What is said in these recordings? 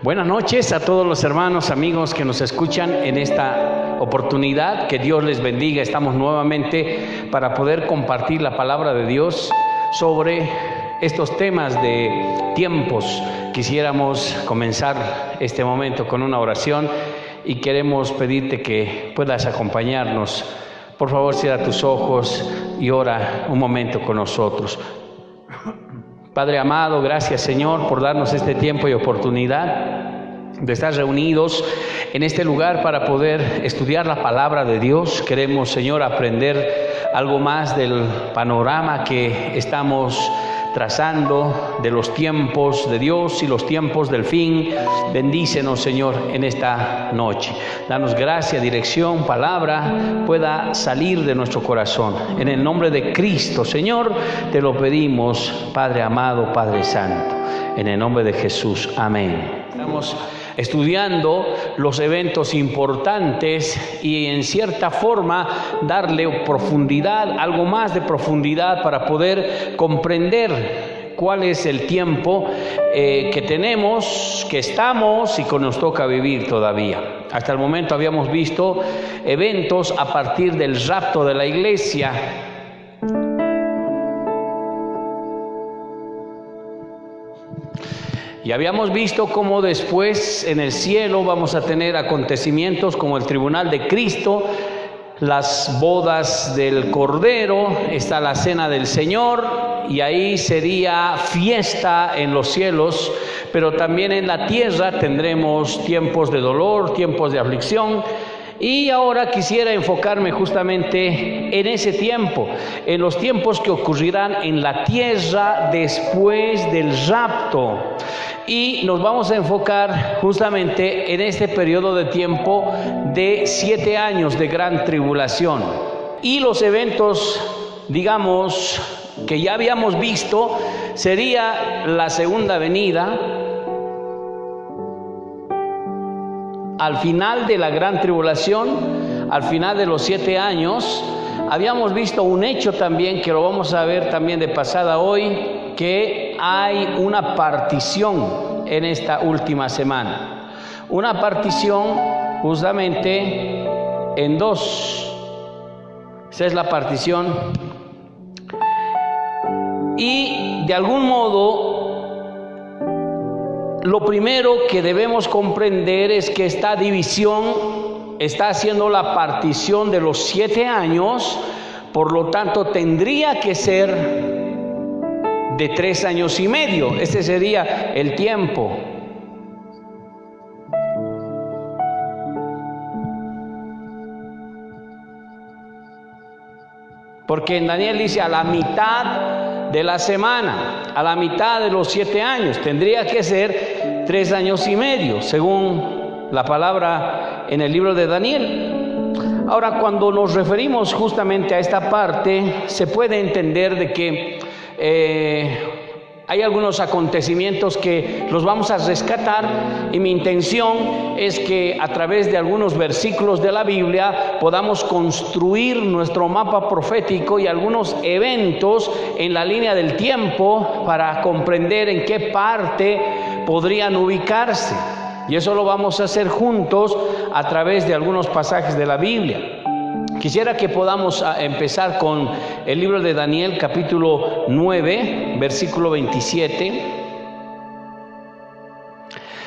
Buenas noches a todos los hermanos, amigos que nos escuchan en esta oportunidad. Que Dios les bendiga. Estamos nuevamente para poder compartir la palabra de Dios sobre estos temas de tiempos. Quisiéramos comenzar este momento con una oración y queremos pedirte que puedas acompañarnos. Por favor, cierra tus ojos y ora un momento con nosotros. Padre amado, gracias Señor por darnos este tiempo y oportunidad de estar reunidos en este lugar para poder estudiar la palabra de Dios. Queremos, Señor, aprender algo más del panorama que estamos trazando de los tiempos de Dios y los tiempos del fin. Bendícenos, Señor, en esta noche. Danos gracia, dirección, palabra pueda salir de nuestro corazón. En el nombre de Cristo, Señor, te lo pedimos, Padre amado, Padre santo. En el nombre de Jesús. Amén. Estamos estudiando los eventos importantes y en cierta forma darle profundidad, algo más de profundidad para poder comprender cuál es el tiempo que tenemos, que estamos y que nos toca vivir todavía. Hasta el momento habíamos visto eventos a partir del rapto de la iglesia. Y habíamos visto cómo después en el cielo vamos a tener acontecimientos como el tribunal de Cristo, las bodas del Cordero, está la cena del Señor y ahí sería fiesta en los cielos, pero también en la tierra tendremos tiempos de dolor, tiempos de aflicción. Y ahora quisiera enfocarme justamente en ese tiempo, en los tiempos que ocurrirán en la tierra después del rapto. Y nos vamos a enfocar justamente en este periodo de tiempo de 7 años de gran tribulación. Y los eventos, digamos, que ya habíamos visto, sería la segunda venida. Al final de la gran tribulación, al final de los 7 años, habíamos visto un hecho también que lo vamos a ver también de pasada hoy, que hay una partición en esta última semana. Una partición justamente en dos. Esa es la partición. Y de algún modo, lo primero que debemos comprender es que esta división está haciendo la partición de los 7 años, por lo tanto tendría que ser de 3 años y medio. Ese sería el tiempo. Porque en Daniel dice a la mitad de la semana, a la mitad de los 7 años, tendría que ser 3 años y medio, según la palabra en el libro de Daniel. Ahora, cuando nos referimos justamente a esta parte, se puede entender de que hay algunos acontecimientos que los vamos a rescatar, y mi intención es que a través de algunos versículos de la Biblia podamos construir nuestro mapa profético y algunos eventos en la línea del tiempo para comprender en qué parte podrían ubicarse. Y eso lo vamos a hacer juntos a través de algunos pasajes de la Biblia. Quisiera que podamos empezar con el libro de Daniel, capítulo 9, versículo 27.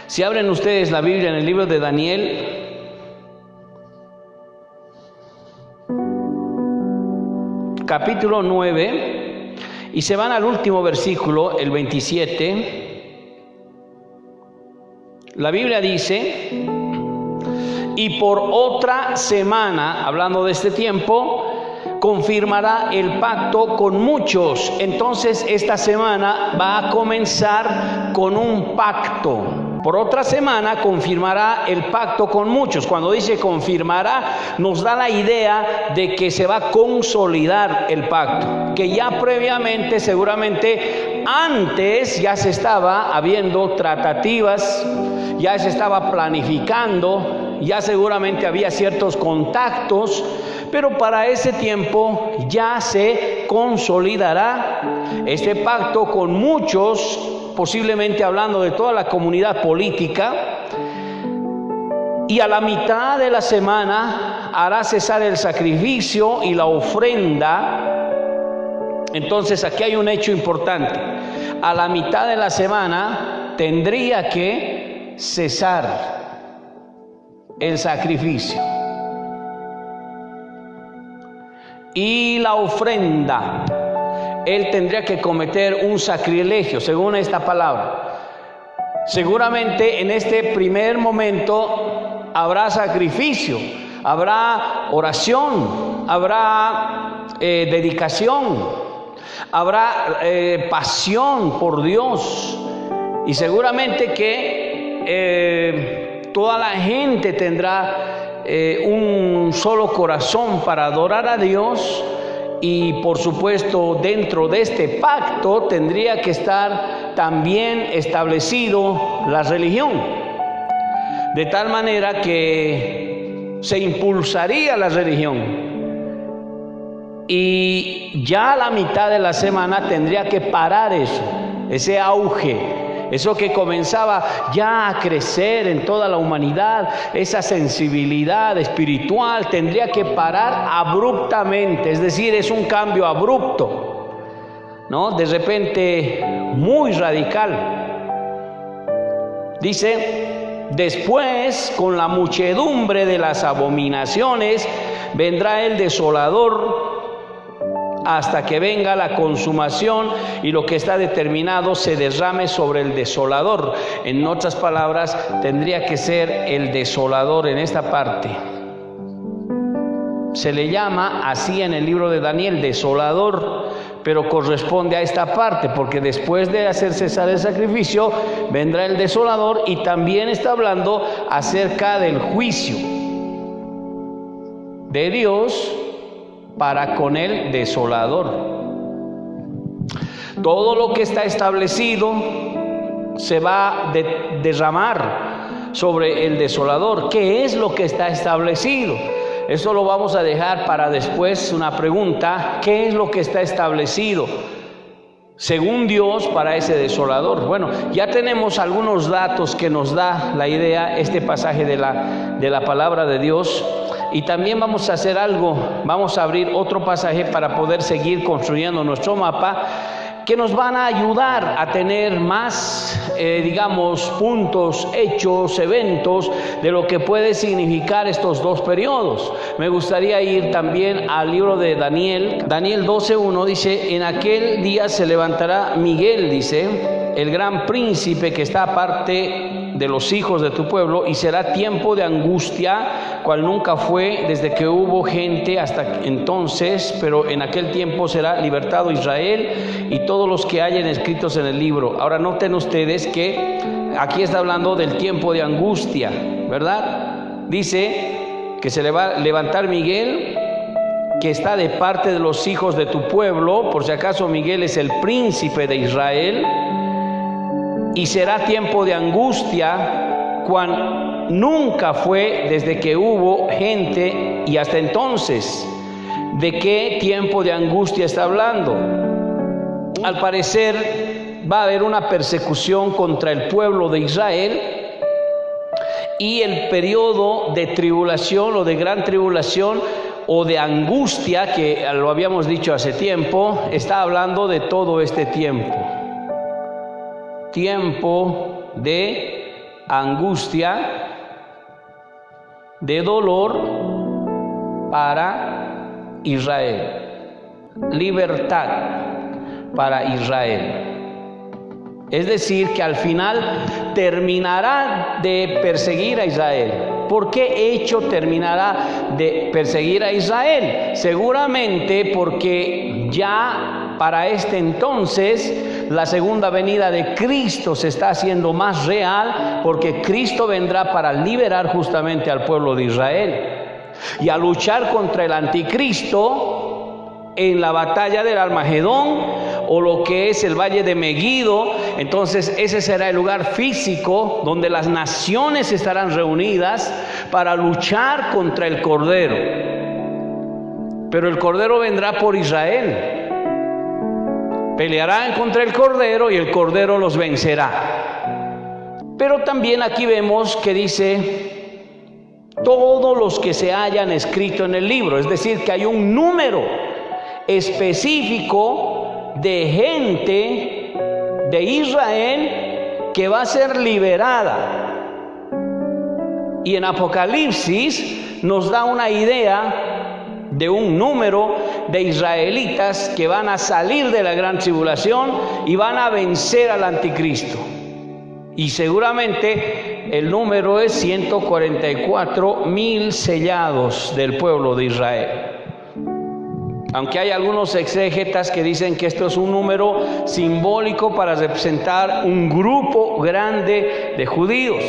Si abren ustedes la Biblia en el libro de Daniel, capítulo 9, y se van al último versículo, el 27. La Biblia dice: y por otra semana, hablando de este tiempo, confirmará el pacto con muchos. Entonces esta semana va a comenzar con un pacto. Por otra semana confirmará el pacto con muchos. Cuando dice confirmará, nos da la idea de que se va a consolidar el pacto, que ya previamente, seguramente antes, ya se estaba habiendo tratativas, ya se estaba planificando, ya seguramente había ciertos contactos, pero para ese tiempo ya se consolidará este pacto con muchos posiblemente hablando de toda la comunidad política, y a la mitad de la semana hará cesar el sacrificio y la ofrenda. Entonces aquí hay un hecho importante. A la mitad de la semana tendría que cesar el sacrificio y la ofrenda. Él tendría que cometer un sacrilegio, según esta palabra. Seguramente en este primer momento habrá sacrificio, habrá oración, habrá dedicación, habrá pasión por Dios, y seguramente que toda la gente tendrá un solo corazón para adorar a Dios. Y por supuesto, dentro de este pacto tendría que estar también establecido la religión, de tal manera que se impulsaría la religión, y ya a la mitad de la semana tendría que parar eso, ese auge, eso que comenzaba ya a crecer en toda la humanidad, esa sensibilidad espiritual tendría que parar abruptamente. Es decir, es un cambio abrupto, ¿no? De repente muy radical. Dice: después, con la muchedumbre de las abominaciones, vendrá el desolador, hasta que venga la consumación y lo que está determinado se derrame sobre el desolador. En otras palabras, tendría que ser el desolador en esta parte. Se le llama así en el libro de Daniel, desolador, pero corresponde a esta parte, porque después de hacer cesar el sacrificio, vendrá el desolador, y también está hablando acerca del juicio de Dios para con el desolador. Todo lo que está establecido se va a derramar sobre el desolador. ¿Qué es lo que está establecido? Eso lo vamos a dejar para después, una pregunta: ¿qué es lo que está establecido según Dios para ese desolador? Bueno, ya tenemos algunos datos que nos da la idea este pasaje de la palabra de Dios. Y también vamos a hacer algo, vamos a abrir otro pasaje para poder seguir construyendo nuestro mapa, que nos van a ayudar a tener más, puntos, hechos, eventos de lo que puede significar estos dos periodos. Me gustaría ir también al libro de Daniel. Daniel 12:1 dice: en aquel día se levantará Miguel, dice, el gran príncipe que está aparte de los hijos de tu pueblo, y será tiempo de angustia, cual nunca fue desde que hubo gente hasta entonces, pero en aquel tiempo será libertado Israel y todos los que hayan escritos en el libro. Ahora noten ustedes que aquí está hablando del tiempo de angustia, ¿verdad? Dice que se le va a levantar Miguel, que está de parte de los hijos de tu pueblo. Por si acaso, Miguel es el príncipe de Israel. Y será tiempo de angustia, cual nunca fue desde que hubo gente y hasta entonces. ¿De qué tiempo de angustia está hablando? Al parecer va a haber una persecución contra el pueblo de Israel, y el periodo de tribulación o de gran tribulación o de angustia, que lo habíamos dicho hace tiempo, está hablando de todo este tiempo. Tiempo de angustia, de dolor para Israel, libertad para Israel. Es decir, que al final terminará de perseguir a Israel. ¿Por qué hecho terminará de perseguir a Israel? Seguramente porque ya para este entonces la segunda venida de Cristo se está haciendo más real, porque Cristo vendrá para liberar justamente al pueblo de Israel y a luchar contra el anticristo en la batalla del Armagedón, o lo que es el valle de Meguido. Entonces ese será el lugar físico donde las naciones estarán reunidas para luchar contra el Cordero. Pero el Cordero vendrá por Israel. Pelearán contra el Cordero y el Cordero los vencerá. Pero también aquí vemos que dice todos los que se hayan escrito en el libro, es decir, que hay un número específico de gente de Israel que va a ser liberada. Y en Apocalipsis nos da una idea de un número de israelitas que van a salir de la gran tribulación y van a vencer al anticristo. Y seguramente el número es 144,000 sellados del pueblo de Israel. Aunque hay algunos exégetas que dicen que esto es un número simbólico para representar un grupo grande de judíos.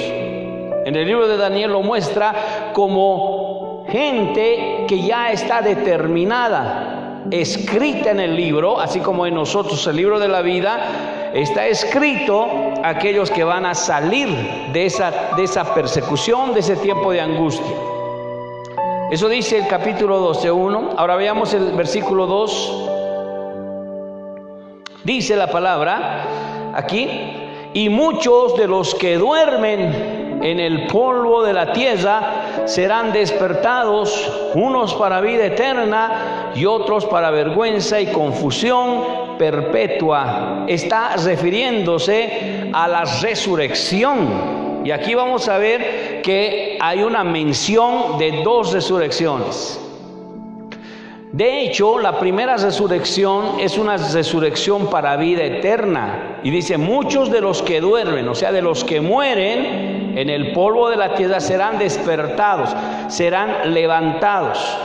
En el libro de Daniel lo muestra como gente que ya está determinada, escrita en el libro, así como en nosotros el libro de la vida, está escrito aquellos que van a salir de esa persecución, de ese tiempo de angustia. Eso dice el capítulo 12:1. Ahora veamos el versículo 2. Dice la palabra aquí: y muchos de los que duermen en el polvo de la tierra serán despertados, unos para vida eterna y otros para vergüenza y confusión perpetua. Está refiriéndose a la resurrección. Y aquí vamos a ver que hay una mención de dos resurrecciones. De hecho, la primera resurrección es una resurrección para vida eterna. Y dice, muchos de los que duermen, o sea, de los que mueren en el polvo de la tierra, serán despertados, serán levantados.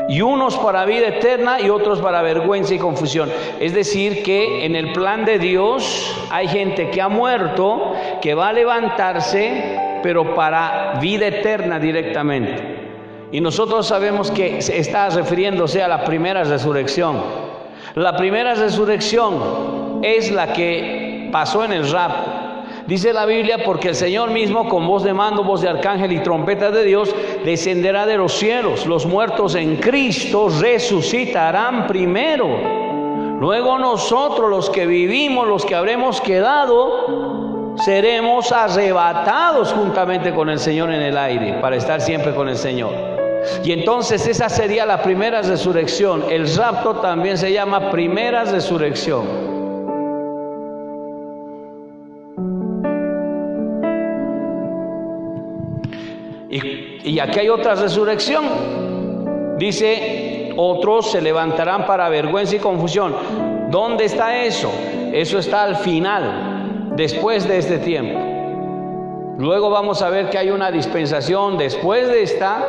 Y unos para vida eterna y otros para vergüenza y confusión. Es decir, que en el plan de Dios hay gente que ha muerto, que va a levantarse, pero para vida eterna directamente. Y nosotros sabemos que está refiriéndose a la primera resurrección. La primera resurrección es la que pasó en el rapto. Dice la Biblia, porque el Señor mismo, con voz de mando, voz de arcángel y trompeta de Dios, descenderá de los cielos. Los muertos en Cristo resucitarán primero. Luego nosotros, los que vivimos, los que habremos quedado, seremos arrebatados juntamente con el Señor en el aire, para estar siempre con el Señor. Y entonces esa sería la primera resurrección. El rapto también se llama primera resurrección. Y aquí hay otra resurrección. Dice, otros se levantarán para vergüenza y confusión. ¿Dónde está eso? Eso está al final, después de este tiempo. Luego vamos a ver que hay una dispensación después de esta.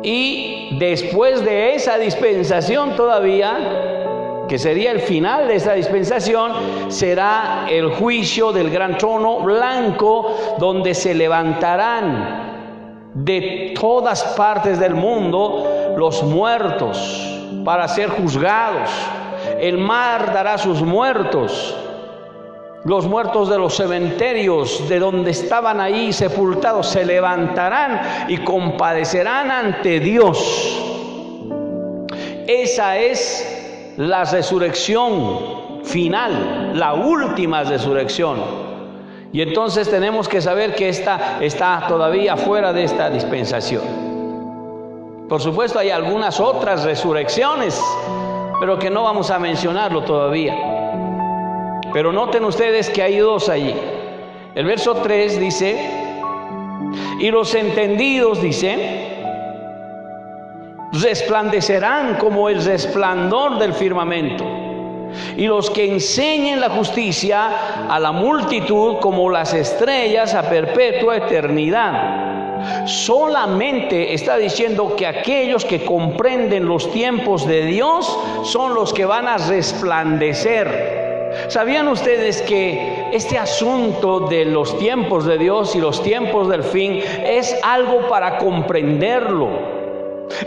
Y después de esa dispensación todavía, que sería el final de esa dispensación, será el juicio del gran trono blanco, donde se levantarán de todas partes del mundo los muertos para ser juzgados. El mar dará sus muertos. Los muertos de los cementerios, de donde estaban ahí sepultados, se levantarán y compadecerán ante Dios. Esa es la resurrección final, la última resurrección. Y entonces tenemos que saber que esta está todavía fuera de esta dispensación. Por supuesto, hay algunas otras resurrecciones, pero que no vamos a mencionarlo todavía. Pero noten ustedes que hay dos allí. El verso 3 dice, y los entendidos, dice, resplandecerán como el resplandor del firmamento, y los que enseñen la justicia a la multitud como las estrellas a perpetua eternidad. Solamente está diciendo que aquellos que comprenden los tiempos de Dios son los que van a resplandecer. ¿Sabían ustedes que este asunto de los tiempos de Dios y los tiempos del fin es algo para comprenderlo?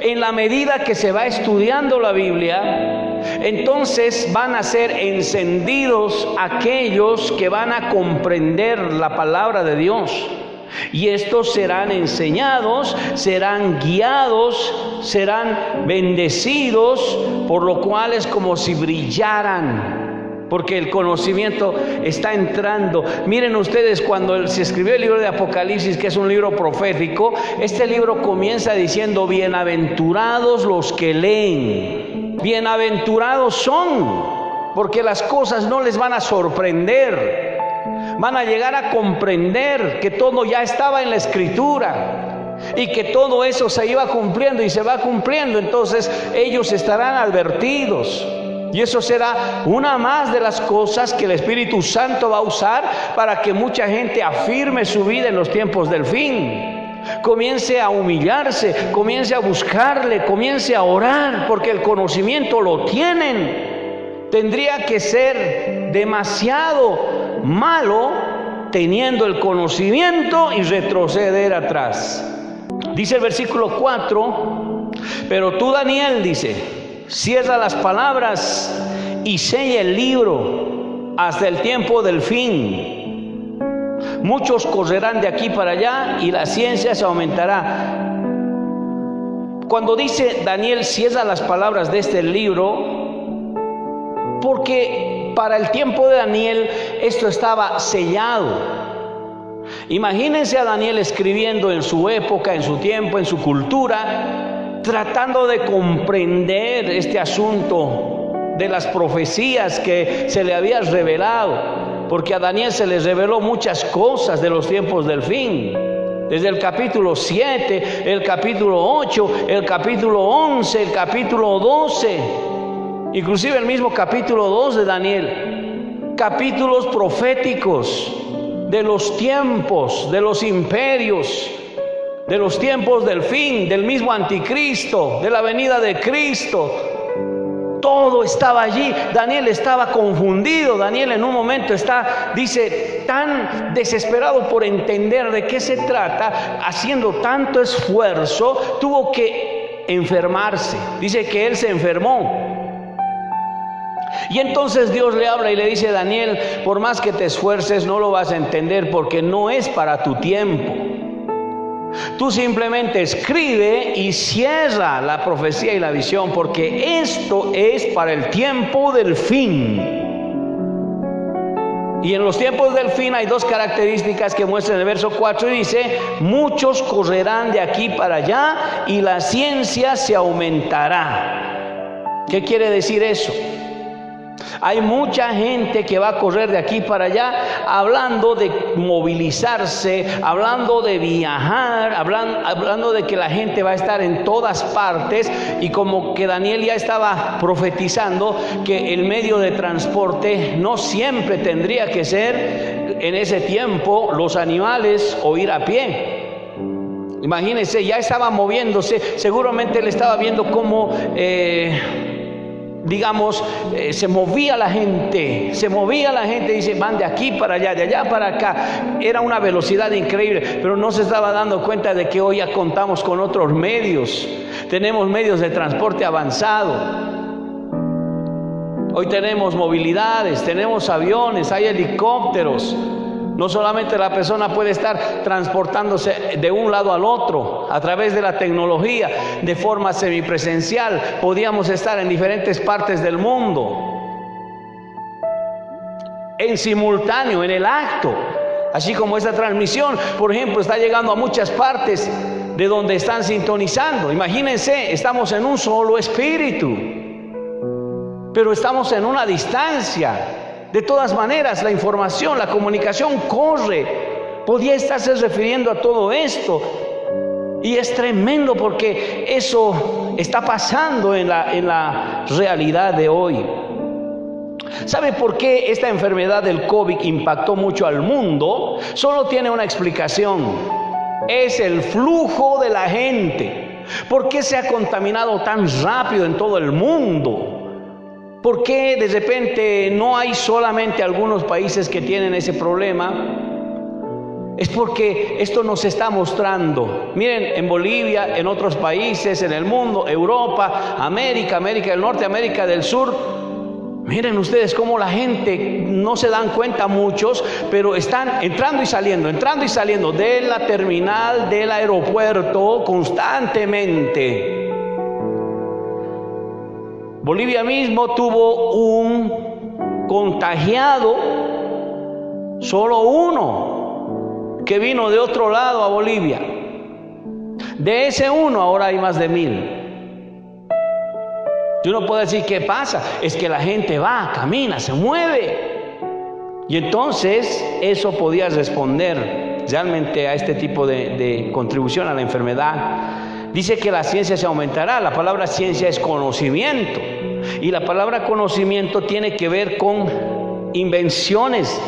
En la medida que se va estudiando la Biblia, entonces van a ser encendidos aquellos que van a comprender la palabra de Dios. Y estos serán enseñados, serán guiados, serán bendecidos, por lo cual es como si brillaran, porque el conocimiento está entrando. Miren ustedes, cuando se escribió el libro de Apocalipsis, que es un libro profético, este libro comienza diciendo: bienaventurados los que leen. Bienaventurados son, porque las cosas no les van a sorprender. Van a llegar a comprender que todo ya estaba en la Escritura y que todo eso se iba cumpliendo y se va cumpliendo. Entonces ellos estarán advertidos, y eso será una más de las cosas que el Espíritu Santo va a usar para que mucha gente afirme su vida en los tiempos del fin. Comience a humillarse, comience a buscarle, comience a orar, porque el conocimiento lo tienen. Tendría que ser demasiado malo teniendo el conocimiento y retroceder atrás. Dice el versículo 4: pero tú, Daniel, dice, cierra las palabras y sella el libro hasta el tiempo del fin. Muchos correrán de aquí para allá y la ciencia se aumentará. Cuando dice Daniel, cierra las palabras de este libro, porque para el tiempo de Daniel esto estaba sellado. Imagínense a Daniel escribiendo en su época, en su tiempo, en su cultura, tratando de comprender este asunto de las profecías que se le había revelado, porque a Daniel se le reveló muchas cosas de los tiempos del fin. Desde el capítulo 7, el capítulo 8, el capítulo 11, el capítulo 12, inclusive el mismo capítulo 2 de Daniel. Capítulos proféticos de los tiempos, de los imperios, de los tiempos del fin, del mismo anticristo, de la venida de Cristo. Todo estaba allí. Daniel estaba confundido. Daniel en un momento dice, tan desesperado por entender de qué se trata, haciendo tanto esfuerzo, tuvo que enfermarse. Dice que él se enfermó. Y entonces Dios le habla y le dice: Daniel, por más que te esfuerces, no lo vas a entender, porque no es para tu tiempo. Tú simplemente escribe y cierra la profecía y la visión, porque esto es para el tiempo del fin. Y en los tiempos del fin hay dos características que muestra en el verso 4, y dice: muchos correrán de aquí para allá y la ciencia se aumentará. ¿Qué quiere decir eso? Hay mucha gente que va a correr de aquí para allá, hablando de movilizarse, hablando de viajar, hablando de que la gente va a estar en todas partes, y como que Daniel ya estaba profetizando que el medio de transporte no siempre tendría que ser en ese tiempo los animales o ir a pie. Imagínense, ya estaba moviéndose, seguramente él estaba viendo cómo se movía la gente, dice, van de aquí para allá, de allá para acá. Era una velocidad increíble, pero no se estaba dando cuenta de que hoy ya contamos con otros medios. Tenemos medios de transporte avanzado. Hoy tenemos movilidades, tenemos aviones, hay helicópteros. No solamente la persona puede estar transportándose de un lado al otro a través de la tecnología, de forma semipresencial. Podíamos estar en diferentes partes del mundo, en simultáneo, en el acto. Así como esta transmisión, por ejemplo, está llegando a muchas partes de donde están sintonizando. Imagínense, estamos en un solo espíritu, pero estamos en una distancia. De todas maneras, la información, la comunicación corre. Podía estarse refiriendo a todo esto. Y es tremendo, porque eso está pasando en la realidad de hoy. ¿Sabe por qué esta enfermedad del COVID impactó mucho al mundo? Solo tiene una explicación. Es el flujo de la gente. ¿Por qué se ha contaminado tan rápido en todo el mundo? ¿Por qué de repente no hay solamente algunos países que tienen ese problema? Es porque esto nos está mostrando. Miren, en Bolivia, en otros países, en el mundo, Europa, América del Norte, América del Sur, Miren ustedes cómo la gente, no se dan cuenta muchos, pero están entrando y saliendo de la terminal del aeropuerto constantemente. Bolivia mismo tuvo un contagiado, solo uno, que vino de otro lado a Bolivia. De ese uno ahora hay más de 1000. Y uno puede decir, ¿qué pasa? Es que la gente va, camina, se mueve. Y entonces eso podía responder realmente a este tipo de contribución a la enfermedad. Dice que la ciencia se aumentará. La palabra ciencia es conocimiento. Y la palabra conocimiento tiene que ver con invenciones,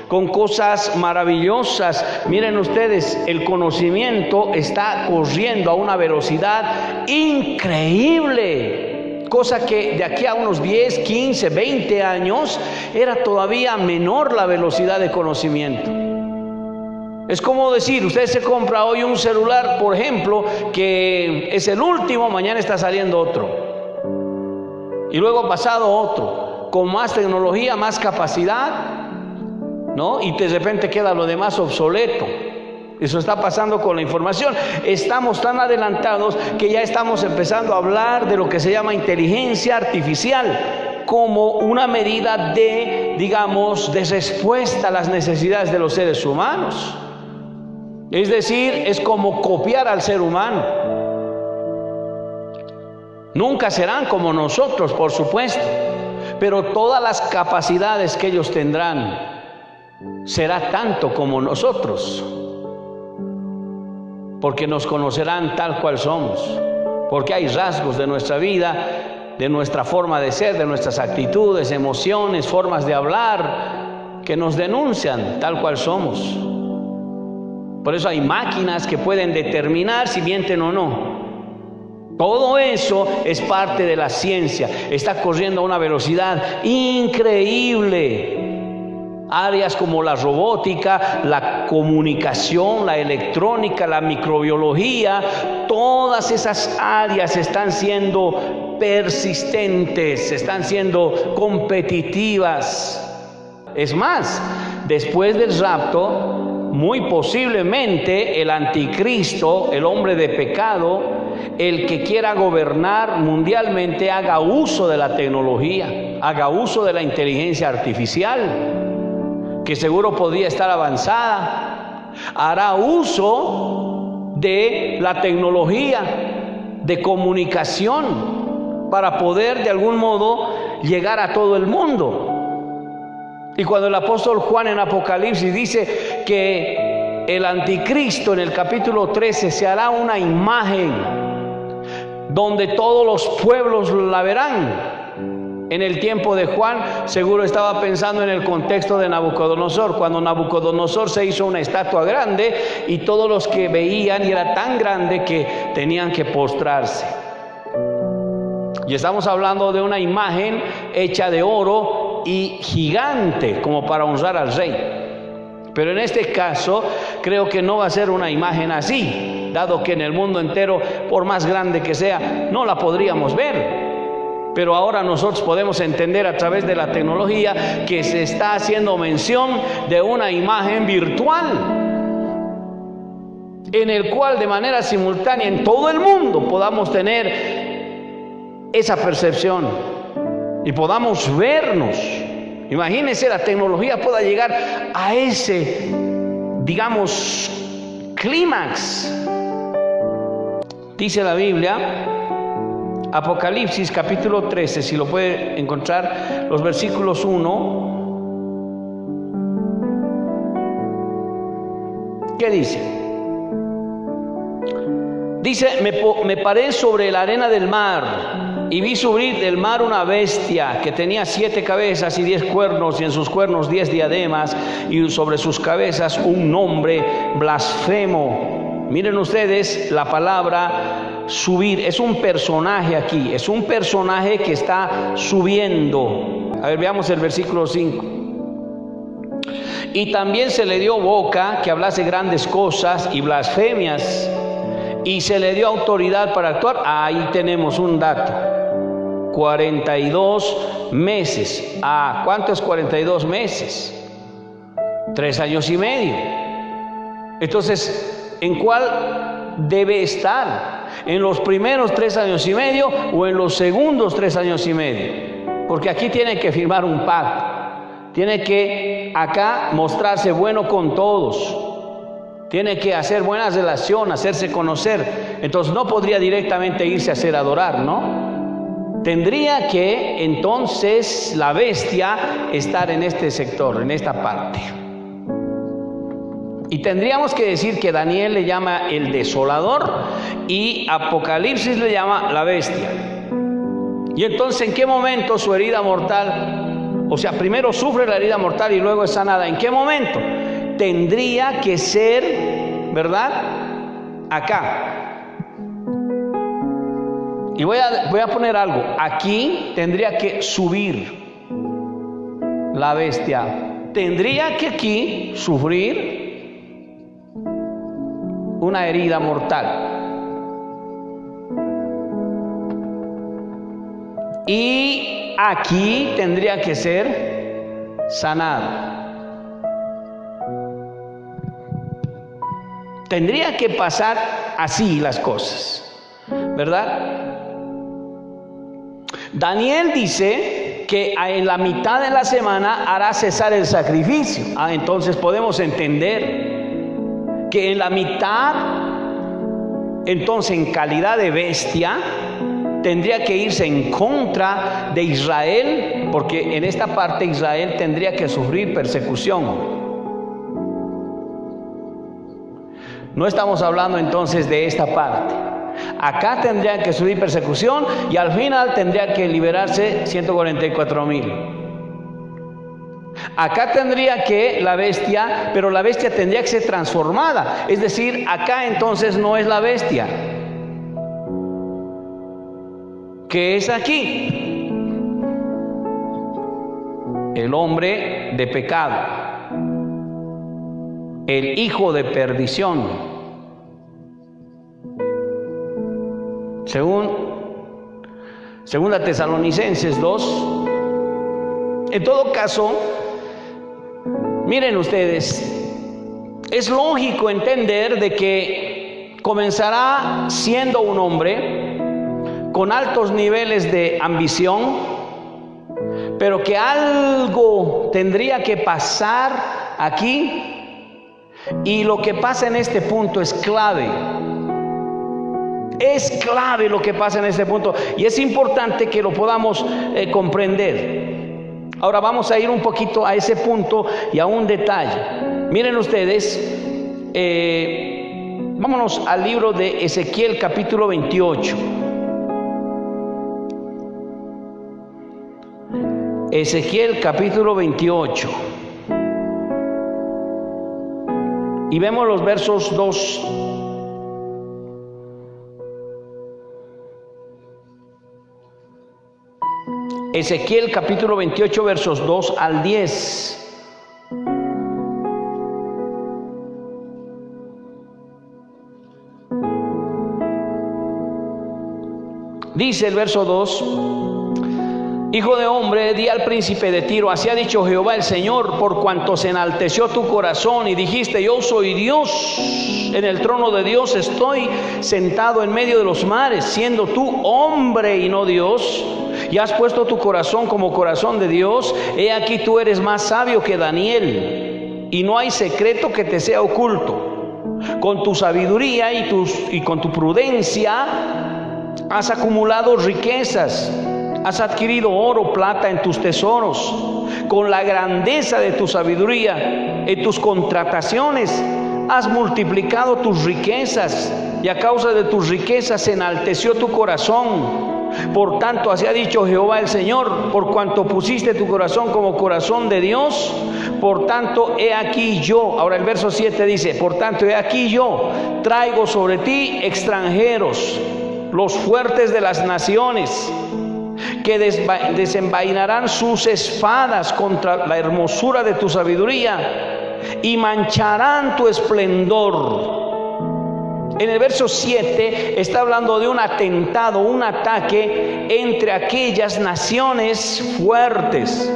con cosas maravillosas. Miren ustedes, el conocimiento está corriendo a una velocidad increíble. Cosa que de aquí a unos 10, 15, 20 años era todavía menor la velocidad de conocimiento. Es como decir, usted se compra hoy un celular, por ejemplo, que es el último, mañana está saliendo otro. Y luego pasado otro, con más tecnología, más capacidad, ¿no? Y de repente queda lo demás obsoleto. Eso está pasando con la información. Estamos tan adelantados que ya estamos empezando a hablar de lo que se llama inteligencia artificial como una medida de, digamos, de respuesta a las necesidades de los seres humanos. Es decir, es como copiar al ser humano. Nunca serán como nosotros, por supuesto, pero todas las capacidades que ellos tendrán será tanto como nosotros. Porque nos conocerán tal cual somos, porque hay rasgos de nuestra vida, de nuestra forma de ser, de nuestras actitudes, emociones, formas de hablar, que nos denuncian tal cual somos. Por eso hay máquinas que pueden determinar si mienten o no. Todo eso es parte de la ciencia, está corriendo a una velocidad increíble. Áreas como la robótica, la comunicación, la electrónica, la microbiología, todas esas áreas están siendo persistentes, están siendo competitivas. Es más, después del rapto, muy posiblemente el anticristo, el hombre de pecado, el que quiera gobernar mundialmente, haga uso de la tecnología, haga uso de la inteligencia artificial, que seguro podría estar avanzada, hará uso de la tecnología de comunicación para poder de algún modo llegar a todo el mundo. Y cuando el apóstol Juan en Apocalipsis dice que el anticristo en el capítulo 13 se hará una imagen donde todos los pueblos la verán. En el tiempo de Juan, seguro estaba pensando en el contexto de Nabucodonosor, cuando Nabucodonosor se hizo una estatua grande y todos los que veían, y era tan grande que tenían que postrarse. Y estamos hablando de una imagen hecha de oro y gigante, como para honrar al rey. Pero en este caso, creo que no va a ser una imagen así, dado que en el mundo entero, por más grande que sea, no la podríamos ver. Pero ahora nosotros podemos entender a través de la tecnología que se está haciendo mención de una imagen virtual, en el cual de manera simultánea en todo el mundo podamos tener esa percepción y podamos vernos. Imagínense, la tecnología pueda llegar a ese, digamos, clímax. Dice la Biblia, Apocalipsis capítulo 13, si lo puede encontrar, los versículos 1. ¿Qué dice? Dice, me paré sobre la arena del mar y vi subir del mar una bestia que tenía 7 cabezas y 10 cuernos, y en sus cuernos 10 diademas, y sobre sus cabezas un nombre blasfemo. Miren ustedes la palabra subir, es un personaje aquí, es un personaje que está subiendo. A ver, veamos el versículo 5. Y también se le dio boca que hablase grandes cosas y blasfemias, y se le dio autoridad para actuar. Ahí tenemos un dato. 42 meses. Ah, ¿cuánto es 42 meses? 3 años y medio. Entonces, ¿en cuál debe estar? ¿En los primeros 3 años y medio o en los segundos 3 años y medio? Porque aquí tiene que firmar un pacto. Tiene que acá mostrarse bueno con todos. Tiene que hacer buenas relaciones, hacerse conocer. Entonces no podría directamente irse a hacer adorar, ¿no? Tendría que entonces la bestia estar en este sector, en esta parte. Y tendríamos que decir que Daniel le llama el desolador y Apocalipsis le llama la bestia. Y entonces, ¿en qué momento su herida mortal? O sea, primero sufre la herida mortal y luego es sanada. ¿En qué momento? Tendría que ser, ¿verdad? Acá. Y voy a poner algo. Aquí tendría que subir la bestia. Tendría que aquí sufrir una herida mortal. Y aquí tendría que ser sanado. Tendría que pasar así las cosas, ¿verdad? Daniel dice que en la mitad de la semana hará cesar el sacrificio. Entonces podemos entender que en la mitad, entonces en calidad de bestia, tendría que irse en contra de Israel, porque en esta parte Israel tendría que sufrir persecución. No estamos hablando entonces de esta parte. Acá tendría que sufrir persecución y al final tendría que liberarse 144,000. Acá tendría que la bestia, pero la bestia tendría que ser transformada. Es decir, acá entonces no es la bestia. ¿Qué es aquí? El hombre de pecado, el hijo de perdición. Segunda Tesalonicenses 2. En todo caso, miren ustedes, es lógico entender de que comenzará siendo un hombre con altos niveles de ambición, pero que algo tendría que pasar aquí, y lo que pasa en este punto es clave. Es clave lo que pasa en este punto y es importante que lo podamos comprender. Ahora vamos a ir un poquito a ese punto y a un detalle. Miren ustedes, vámonos al libro de Ezequiel capítulo 28. Ezequiel capítulo 28. Y vemos los versos 2. Ezequiel capítulo 28 versos 2 al 10. Dice el verso 2: Hijo de hombre, di al príncipe de Tiro, así ha dicho Jehová el Señor, por cuanto se enalteció tu corazón y dijiste, yo soy Dios, en el trono de Dios estoy sentado en medio de los mares, siendo tú hombre y no Dios, y has puesto tu corazón como corazón de Dios. He aquí tú eres más sabio que Daniel, y no hay secreto que te sea oculto. Con tu sabiduría y con tu prudencia has acumulado riquezas, has adquirido oro, plata en tus tesoros. Con la grandeza de tu sabiduría en tus contrataciones has multiplicado tus riquezas, y a causa de tus riquezas se enalteció tu corazón. Por tanto, así ha dicho Jehová el Señor, por cuanto pusiste tu corazón como corazón de Dios, por tanto, he aquí yo. Ahora el verso 7 dice, por tanto, he aquí yo traigo sobre ti extranjeros, los fuertes de las naciones, que desenvainarán sus espadas contra la hermosura de tu sabiduría y mancharán tu esplendor. En el verso 7 está hablando de un atentado, un ataque entre aquellas naciones fuertes.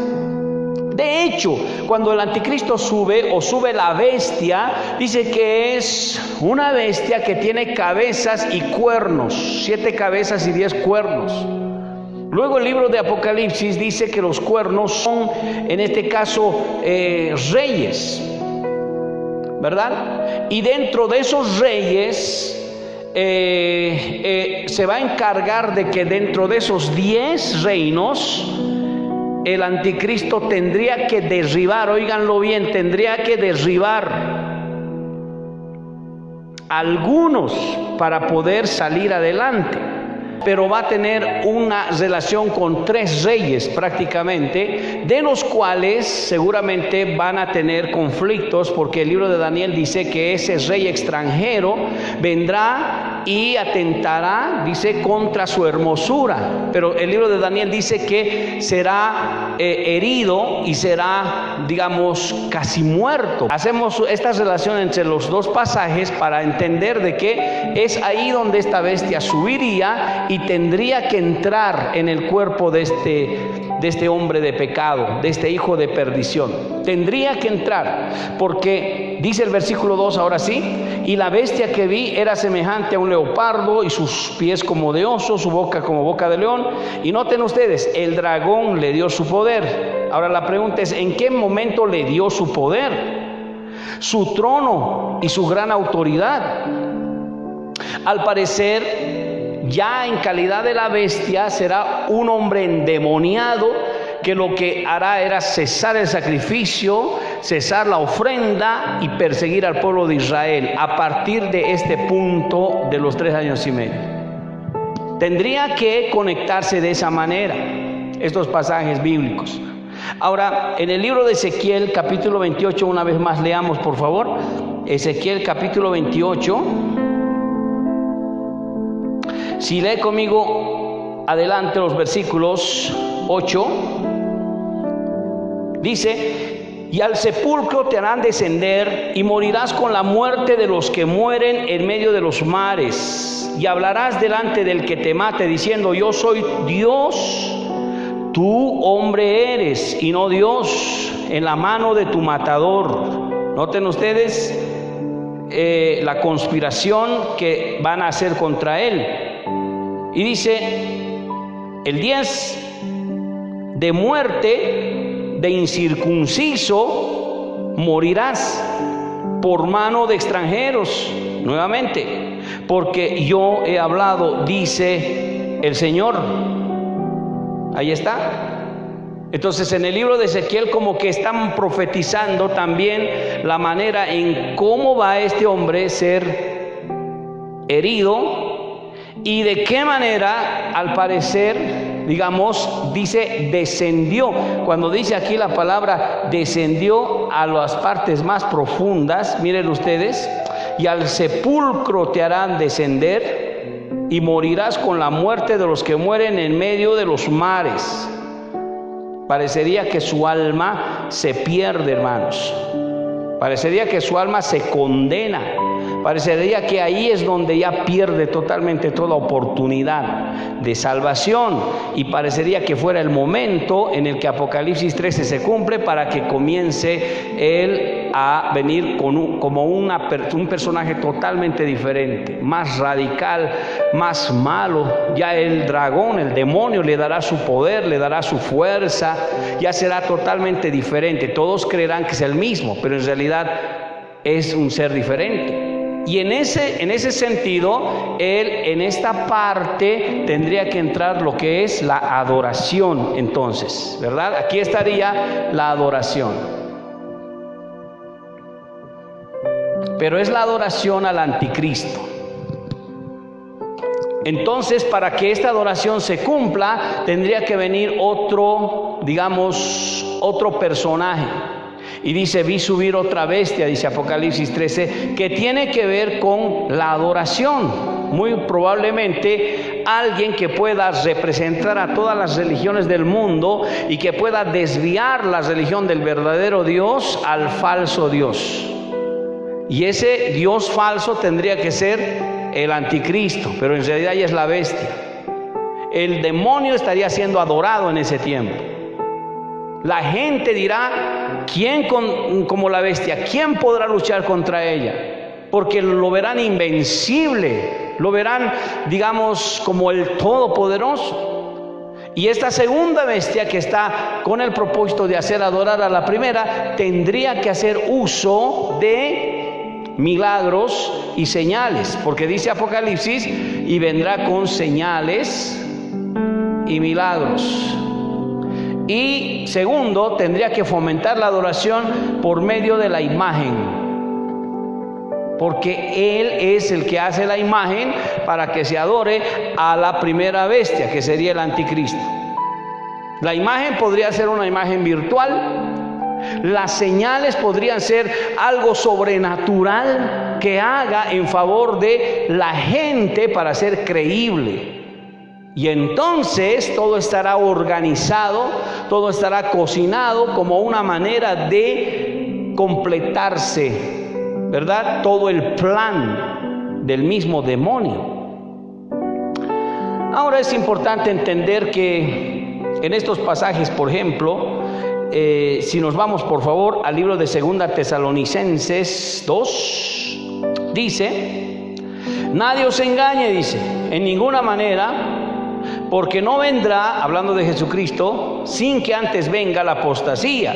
De hecho, cuando el anticristo sube o sube la bestia, dice que es una bestia que tiene cabezas y cuernos, 7 cabezas y 10 cuernos. Luego el libro de Apocalipsis dice que los cuernos son, en este caso, reyes, ¿verdad? Y dentro de esos reyes se va a encargar de que dentro de esos 10 reinos el anticristo tendría que derribar, óiganlo bien, tendría que derribar algunos para poder salir adelante. Pero va a tener una relación con 3 reyes prácticamente, de los cuales seguramente van a tener conflictos, porque el libro de Daniel dice que ese rey extranjero vendrá y atentará, dice, contra su hermosura. Pero el libro de Daniel dice que será herido y será, digamos, casi muerto. Hacemos esta relación entre los 2 pasajes para entender de que es ahí donde esta bestia subiría y tendría que entrar en el cuerpo de este hombre de pecado, de este hijo de perdición. Tendría que entrar, porque dice el versículo 2 ahora sí: y la bestia que vi era semejante a un leopardo, y sus pies como de oso, su boca como boca de león. Y noten ustedes, el dragón le dio su poder. Ahora la pregunta es, ¿en qué momento le dio su poder? Su trono y su gran autoridad. Al parecer, ya en calidad de la bestia, será un hombre endemoniado que lo que hará era cesar el sacrificio, cesar la ofrenda y perseguir al pueblo de Israel a partir de este punto de los 3 años y medio. Tendría que conectarse de esa manera estos pasajes bíblicos. Ahora, en el libro de Ezequiel, capítulo 28, una vez más leamos, por favor. Ezequiel, capítulo 28. Si lee conmigo adelante los versículos 8, dice: y al sepulcro te harán descender, y morirás con la muerte de los que mueren en medio de los mares, y hablarás delante del que te mate, diciendo: yo soy Dios, tú hombre eres, y no Dios, en la mano de tu matador. Noten ustedes la conspiración que van a hacer contra él. Y dice el 10: de muerte de incircunciso morirás por mano de extranjeros. Nuevamente, porque yo he hablado, dice el Señor. Ahí está. Entonces, en el libro de Ezequiel como que están profetizando también la manera en cómo va este hombre a ser herido. Y de qué manera, al parecer, digamos, dice descendió. Cuando dice aquí la palabra descendió a las partes más profundas, miren ustedes: y al sepulcro te harán descender, y morirás con la muerte de los que mueren en medio de los mares. Parecería que su alma se pierde, hermanos. Parecería que su alma se condena. Parecería que ahí es donde ya pierde totalmente toda oportunidad de salvación, y parecería que fuera el momento en el que Apocalipsis 13 se cumple para que comience él a venir como un personaje totalmente diferente, más radical, más malo. Ya el dragón, el demonio, le dará su poder, le dará su fuerza, ya será totalmente diferente. Todos creerán que es el mismo, pero en realidad es un ser diferente. Y en ese sentido, él en esta parte tendría que entrar lo que es la adoración, entonces, ¿verdad? Aquí estaría la adoración. Pero es la adoración al anticristo. Entonces, para que esta adoración se cumpla, tendría que venir otro personaje. Y dice: vi subir otra bestia, dice Apocalipsis 13, que tiene que ver con la adoración. Muy probablemente alguien que pueda representar a todas las religiones del mundo y que pueda desviar la religión del verdadero Dios al falso Dios. Y ese Dios falso tendría que ser el anticristo, pero en realidad ya es la bestia. El demonio estaría siendo adorado en ese tiempo. La gente dirá, ¿quién como la bestia? ¿Quién podrá luchar contra ella? Porque lo verán invencible, lo verán, digamos, como el todopoderoso. Y esta segunda bestia, que está con el propósito de hacer adorar a la primera, tendría que hacer uso de milagros y señales, porque dice Apocalipsis, y vendrá con señales y milagros. Y segundo, tendría que fomentar la adoración por medio de la imagen, porque Él es el que hace la imagen para que se adore a la primera bestia, que sería el anticristo. La imagen podría ser una imagen virtual. Las señales podrían ser algo sobrenatural que haga en favor de la gente para ser creíble. Y entonces todo estará organizado, todo estará cocinado como una manera de completarse, ¿verdad? Todo el plan del mismo demonio. Ahora es importante entender que en estos pasajes, por ejemplo, si nos vamos por favor al libro de 2 Tesalonicenses 2, dice, nadie os engañe, dice, en ninguna manera, porque no vendrá, hablando de Jesucristo, sin que antes venga la apostasía.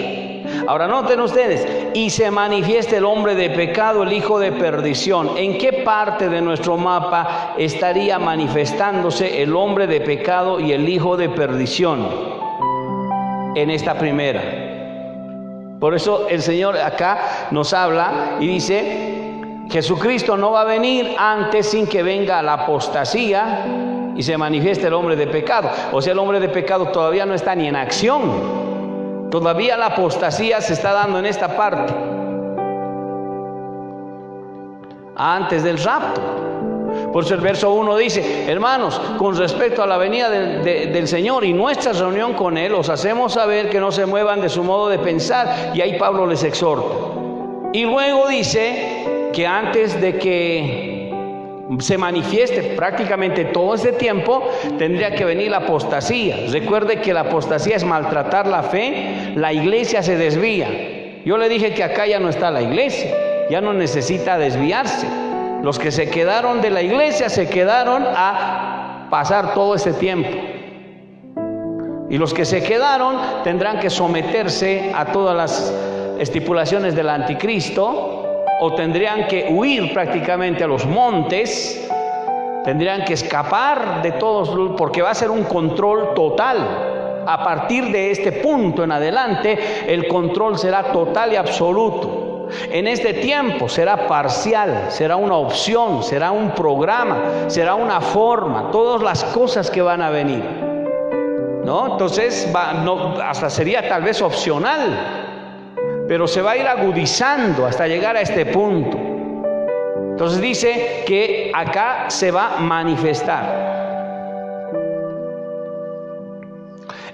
Ahora noten ustedes, y se manifieste el hombre de pecado, el hijo de perdición. ¿En qué parte de nuestro mapa estaría manifestándose el hombre de pecado y el hijo de perdición? En esta primera. Por eso el Señor acá nos habla y dice, Jesucristo no va a venir antes sin que venga la apostasía y se manifieste el hombre de pecado. O sea, el hombre de pecado todavía no está ni en acción. Todavía la apostasía se está dando en esta parte, antes del rapto. Por eso el verso 1 dice, hermanos, con respecto a la venida del Señor y nuestra reunión con Él, os hacemos saber que no se muevan de su modo de pensar. Y ahí Pablo les exhorta. Y luego dice que antes de que se manifieste prácticamente todo ese tiempo, tendría que venir la apostasía. Recuerde que la apostasía es maltratar la fe, la iglesia se desvía. Yo le dije que acá ya no está la iglesia, ya no necesita desviarse. Los que se quedaron de la iglesia se quedaron a pasar todo ese tiempo. Y los que se quedaron tendrán que someterse a todas las estipulaciones del anticristo, o tendrían que huir prácticamente a los montes, tendrían que escapar de todos, porque va a ser un control total. A partir de este punto en adelante, el control será total y absoluto. En este tiempo será parcial, será una opción, será un programa, será una forma, todas las cosas que van a venir, ¿no? Entonces, hasta sería tal vez opcional, pero se va a ir agudizando hasta llegar a este punto. Entonces dice que acá se va a manifestar.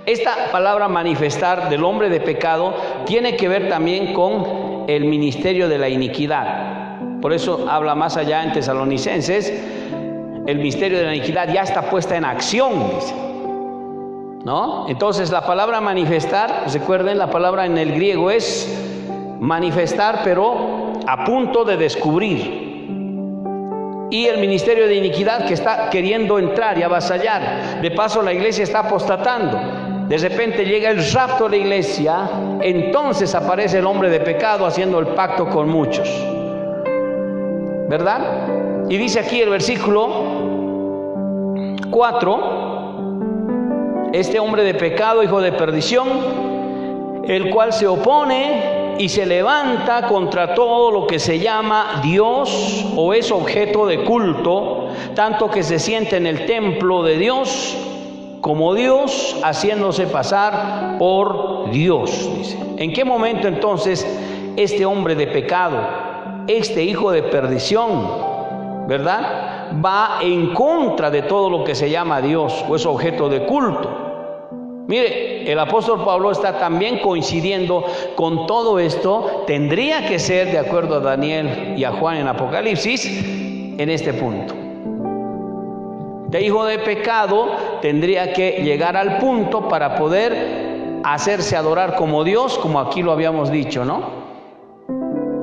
Esta palabra manifestar del hombre de pecado tiene que ver también con el ministerio de la iniquidad. Por eso habla más allá en Tesalonicenses, el misterio de la iniquidad ya está puesta en acción, dice, ¿no? Entonces la palabra manifestar, recuerden, la palabra en el griego es manifestar, pero a punto de descubrir. Y el ministerio de iniquidad que está queriendo entrar y avasallar. De paso la iglesia está apostatando. De repente llega el rapto de la iglesia, entonces aparece el hombre de pecado haciendo el pacto con muchos, ¿verdad? Y dice aquí el versículo 4, este hombre de pecado, hijo de perdición, el cual se opone y se levanta contra todo lo que se llama Dios o es objeto de culto, tanto que se siente en el templo de Dios como Dios, haciéndose pasar por Dios, dice. ¿En qué momento entonces este hombre de pecado, este hijo de perdición, ¿verdad?, va en contra de todo lo que se llama Dios o es objeto de culto? Mire, el apóstol Pablo está también coincidiendo con todo esto. Tendría que ser, de acuerdo a Daniel y a Juan en Apocalipsis, en este punto. De hijo de pecado tendría que llegar al punto para poder hacerse adorar como Dios, como aquí lo habíamos dicho, ¿no?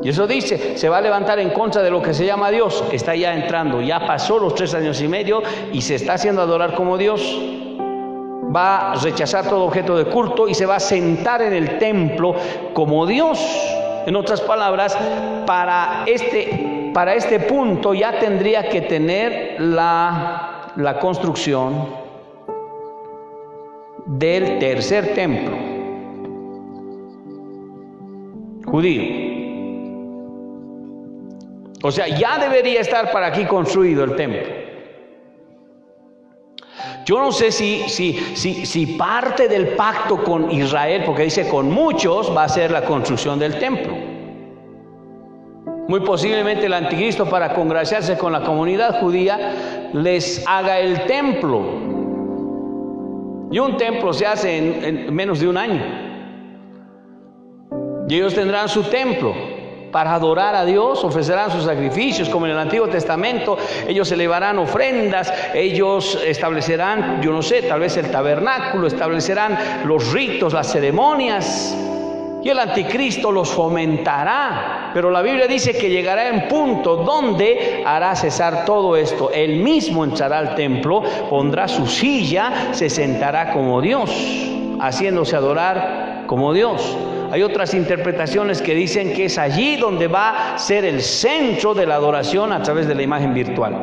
Y eso dice, se va a levantar en contra de lo que se llama Dios. Está ya entrando, ya pasó los 3 años y medio y se está haciendo adorar como Dios. Va a rechazar todo objeto de culto y se va a sentar en el templo como Dios. En otras palabras, para este punto ya tendría que tener la construcción del tercer templo judío. O sea, ya debería estar para aquí construido el templo. Yo no sé si parte del pacto con Israel, porque dice con muchos, va a ser la construcción del templo. Muy posiblemente el anticristo, para congraciarse con la comunidad judía, les haga el templo. Y un templo se hace en menos de un año. Y ellos tendrán su templo para adorar a Dios, ofrecerán sus sacrificios, como en el Antiguo Testamento. Ellos elevarán ofrendas, ellos establecerán, yo no sé, tal vez el tabernáculo, establecerán los ritos, las ceremonias, y el anticristo los fomentará. Pero la Biblia dice que llegará en punto donde hará cesar todo esto. Él mismo entrará al templo, pondrá su silla, se sentará como Dios, haciéndose adorar como Dios. Hay otras interpretaciones que dicen que es allí donde va a ser el centro de la adoración a través de la imagen virtual,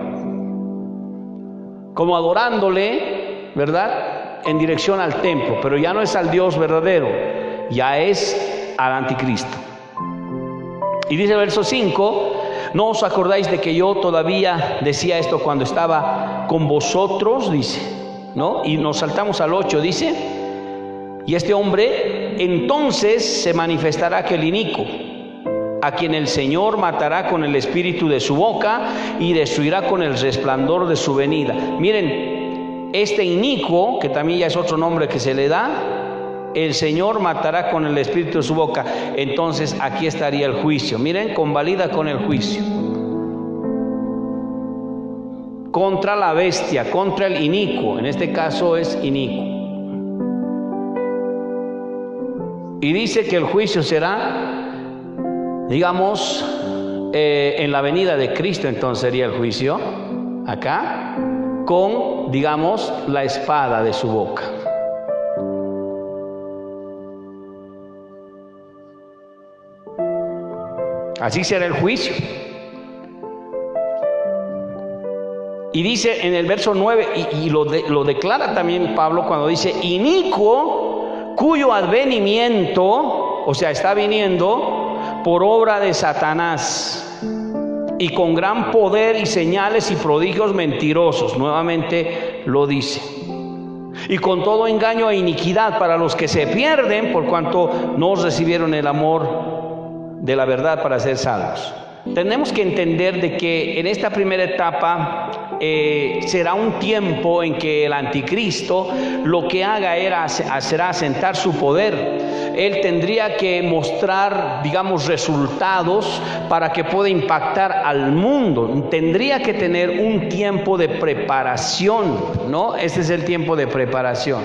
como adorándole, ¿verdad?, en dirección al templo, pero ya no es al Dios verdadero, ya es al anticristo. Y dice el verso 5, ¿no os acordáis de que yo todavía decía esto cuando estaba con vosotros? Dice, ¿no? Y nos saltamos al 8, dice, y este hombre entonces se manifestará aquel inicuo, a quien el Señor matará con el espíritu de su boca y destruirá con el resplandor de su venida. Miren, este inicuo, que también ya es otro nombre que se le da, el Señor matará con el espíritu de su boca. Entonces aquí estaría el juicio. Miren, convalida con el juicio contra la bestia, contra el inicuo. En este caso es inicuo. Y dice que el juicio será, digamos, en la venida de Cristo. Entonces sería el juicio acá, con, digamos, la espada de su boca. Así será el juicio. Y dice en el verso 9, y lo declara también Pablo cuando dice, inicuo, cuyo advenimiento, o sea, está viniendo por obra de Satanás, y con gran poder y señales y prodigios mentirosos. Nuevamente lo dice. Y con todo engaño e iniquidad para los que se pierden, por cuanto no recibieron el amor de la verdad para ser salvos. Tenemos que entender de que en esta primera etapa será un tiempo en que el anticristo lo que haga será asentar su poder. Él tendría que mostrar, digamos, resultados para que pueda impactar al mundo. Tendría que tener un tiempo de preparación, ¿no? Este es el tiempo de preparación.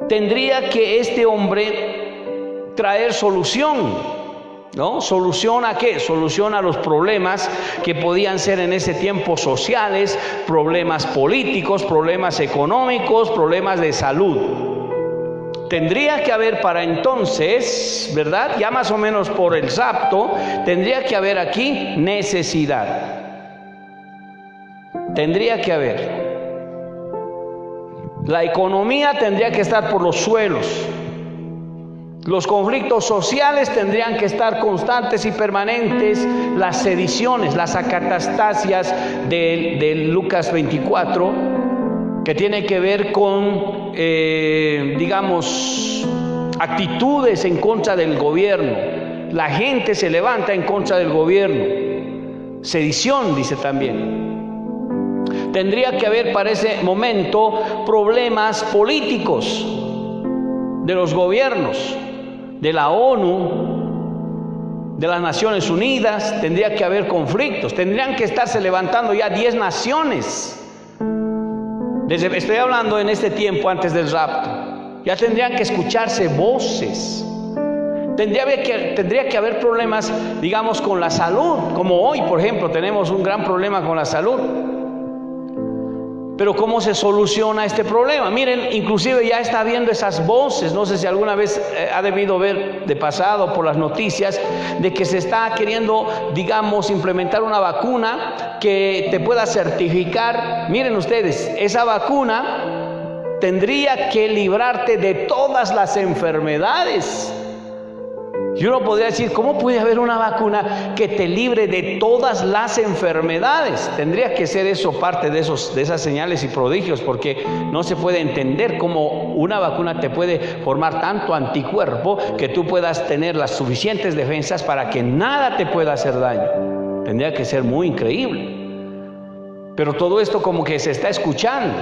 Tendría que este hombre traer solución, ¿no? ¿Solución a qué? Solución a los problemas que podían ser en ese tiempo sociales, problemas políticos, problemas económicos, problemas de salud. Tendría que haber para entonces, ¿verdad? Ya más o menos por el rapto, tendría que haber aquí necesidad. Tendría que haber. La economía tendría que estar por los suelos. Los conflictos sociales tendrían que estar constantes y permanentes. Las sediciones, las acatastasias de Lucas 24, que tiene que ver con, digamos, actitudes en contra del gobierno. La gente se levanta en contra del gobierno. Sedición, dice también. Tendría que haber para ese momento problemas políticos de los gobiernos, de la ONU, de las Naciones Unidas. Tendría que haber conflictos, tendrían que estarse levantando ya 10 naciones. Estoy hablando en este tiempo antes del rapto. Ya tendrían que escucharse voces. Tendría que haber problemas, digamos, con la salud, como hoy, por ejemplo, tenemos un gran problema con la salud. Pero ¿cómo se soluciona este problema? Miren, inclusive ya está habiendo esas voces, no sé si alguna vez ha debido ver de pasado por las noticias, de que se está queriendo, digamos, implementar una vacuna que te pueda certificar. Miren ustedes, esa vacuna tendría que librarte de todas las enfermedades. Y uno podría decir, ¿cómo puede haber una vacuna que te libre de todas las enfermedades? Tendría que ser eso parte de esas señales y prodigios, porque no se puede entender cómo una vacuna te puede formar tanto anticuerpo que tú puedas tener las suficientes defensas para que nada te pueda hacer daño. Tendría que ser muy increíble. Pero todo esto como que se está escuchando.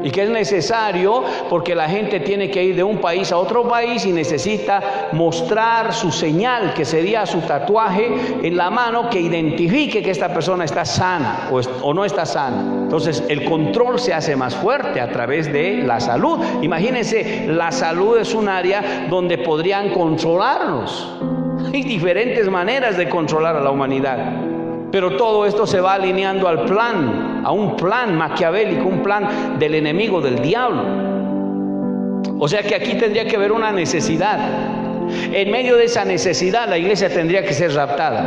Y que es necesario porque la gente tiene que ir de un país a otro país y necesita mostrar su señal, que sería su tatuaje en la mano, que identifique que esta persona está sana o no está sana. Entonces el control se hace más fuerte a través de la salud. Imagínense, la salud es un área donde podrían controlarnos. Hay diferentes maneras de controlar a la humanidad. Pero todo esto se va alineando al plan, a un plan maquiavélico, un plan del enemigo, del diablo. O sea que aquí tendría que haber una necesidad. En medio de esa necesidad, la iglesia tendría que ser raptada.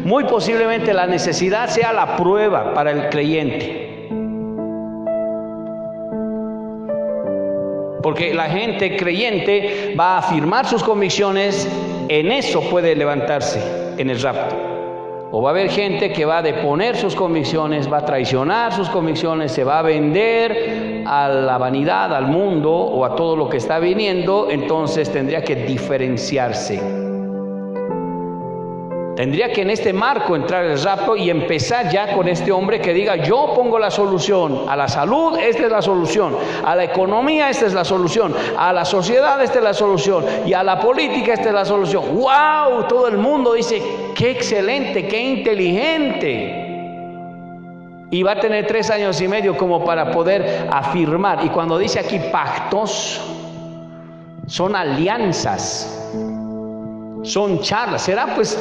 Muy posiblemente la necesidad sea la prueba para el creyente. Porque la gente creyente va a afirmar sus convicciones, en eso puede levantarse en el rapto. O va a haber gente que va a deponer sus convicciones, va a traicionar sus convicciones, se va a vender a la vanidad, al mundo o a todo lo que está viniendo. Entonces tendría que diferenciarse. Tendría que en este marco entrar el rapto y empezar ya con este hombre que diga: yo pongo la solución. A la salud, esta es la solución. A la economía, esta es la solución. A la sociedad, esta es la solución. Y a la política, esta es la solución. ¡Wow! Todo el mundo dice: ¡qué excelente! ¡Qué inteligente! Y va a tener 3 años y medio como para poder afirmar. Y cuando dice aquí pactos, son alianzas. Son charlas. Será, pues,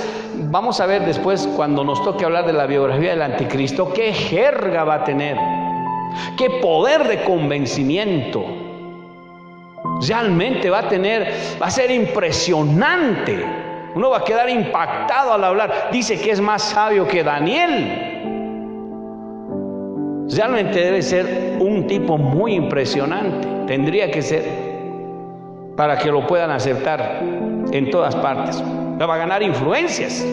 vamos a ver después cuando nos toque hablar de la biografía del anticristo, qué jerga va a tener, qué poder de convencimiento realmente va a tener. Va a ser impresionante. Uno va a quedar impactado al hablar. Dice que es más sabio que Daniel. Realmente debe ser un tipo muy impresionante. Tendría que ser, para que lo puedan aceptar en todas partes. Va a ganar influencias,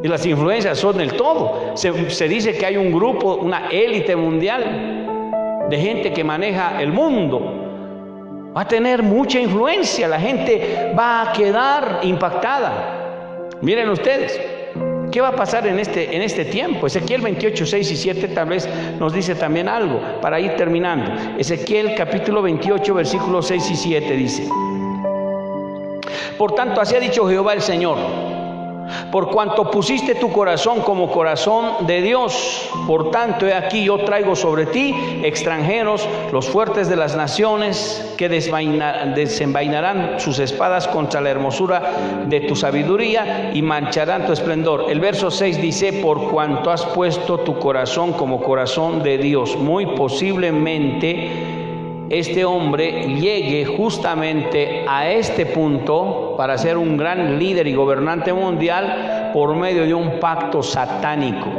y las influencias son del todo. Se dice que hay un grupo, una élite mundial de gente que maneja el mundo. Va a tener mucha influencia, la gente va a quedar impactada. Miren ustedes, ¿qué va a pasar en este tiempo? Ezequiel 28, 6 y 7 tal vez nos dice también algo, para ir terminando. Ezequiel capítulo 28, versículos 6 y 7 dice: por tanto, así ha dicho Jehová el Señor: por cuanto pusiste tu corazón como corazón de Dios, por tanto, he aquí yo traigo sobre ti extranjeros, los fuertes de las naciones, que desenvainarán sus espadas contra la hermosura de tu sabiduría y mancharán tu esplendor. El verso 6 dice: por cuanto has puesto tu corazón como corazón de Dios. Muy posiblemente este hombre llegue justamente a este punto para ser un gran líder y gobernante mundial por medio de un pacto satánico.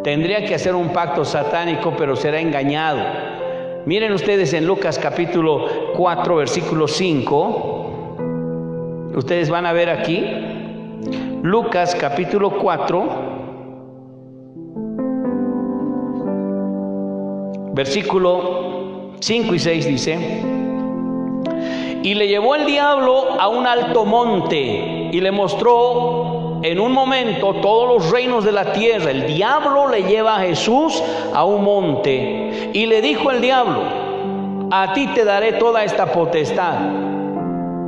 Tendría que hacer un pacto satánico, pero será engañado. Miren ustedes en Lucas capítulo 4, versículo 5. Ustedes van a ver aquí, Lucas capítulo 4, versículo 5 y 6 dice: y le llevó el diablo a un alto monte y le mostró en un momento, todos los reinos de la tierra. El diablo le lleva a Jesús a un monte y le dijo el diablo: a ti te daré toda esta potestad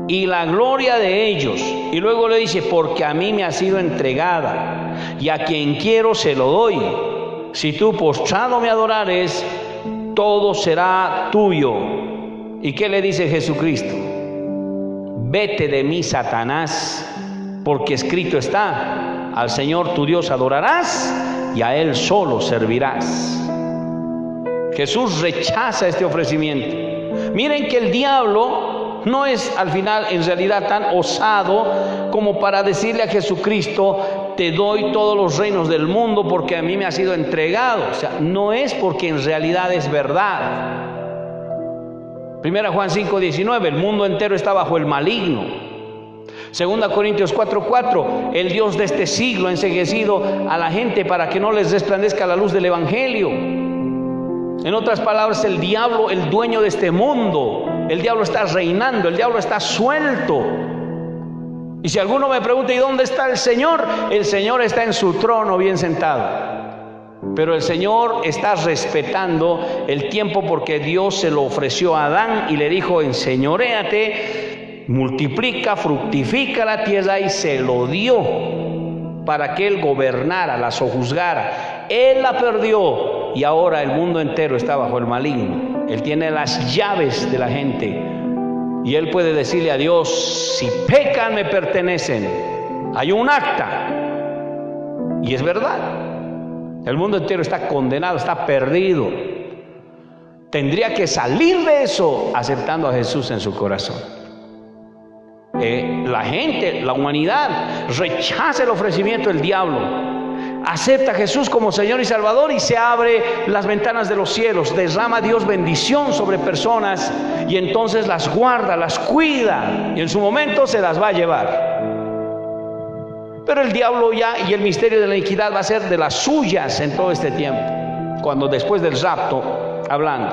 y la gloria de ellos. Y luego le dice: porque a mí me ha sido entregada, y a quien quiero se lo doy. Si tú postrado me adorares, todo será tuyo. ¿Y qué le dice Jesucristo? Vete de mí, Satanás, porque escrito está: al Señor tu Dios adorarás y a Él solo servirás. Jesús rechaza este ofrecimiento. Miren que el diablo no es al final en realidad tan osado como para decirle a Jesucristo: te doy todos los reinos del mundo porque a mí me ha sido entregado. O sea, no es porque en realidad es verdad. 1 Juan 5:19, el mundo entero está bajo el maligno. 2 Corintios 4:4, el Dios de este siglo ha enceguecido a la gente para que no les resplandezca la luz del Evangelio. En otras palabras, el diablo, el dueño de este mundo, el diablo está reinando, el diablo está suelto. Y si alguno me pregunta: ¿y dónde está el Señor? El Señor está en su trono bien sentado. Pero el Señor está respetando el tiempo, porque Dios se lo ofreció a Adán y le dijo: enseñoréate, multiplica, fructifica la tierra, y se lo dio para que Él gobernara, la sojuzgara. Él la perdió y ahora el mundo entero está bajo el maligno. Él tiene las llaves de la gente y Él puede decirle a Dios: si pecan me pertenecen. Hay un acta y es verdad. El mundo entero está condenado, está perdido. Tendría que salir de eso aceptando a Jesús en su corazón. La gente, la humanidad, rechaza el ofrecimiento del diablo. Acepta a Jesús como Señor y Salvador y se abre las ventanas de los cielos. Derrama Dios bendición sobre personas y entonces las guarda, las cuida, y en su momento se las va a llevar. Pero el diablo ya, y el misterio de la iniquidad va a ser de las suyas en todo este tiempo, cuando después del rapto, hablando.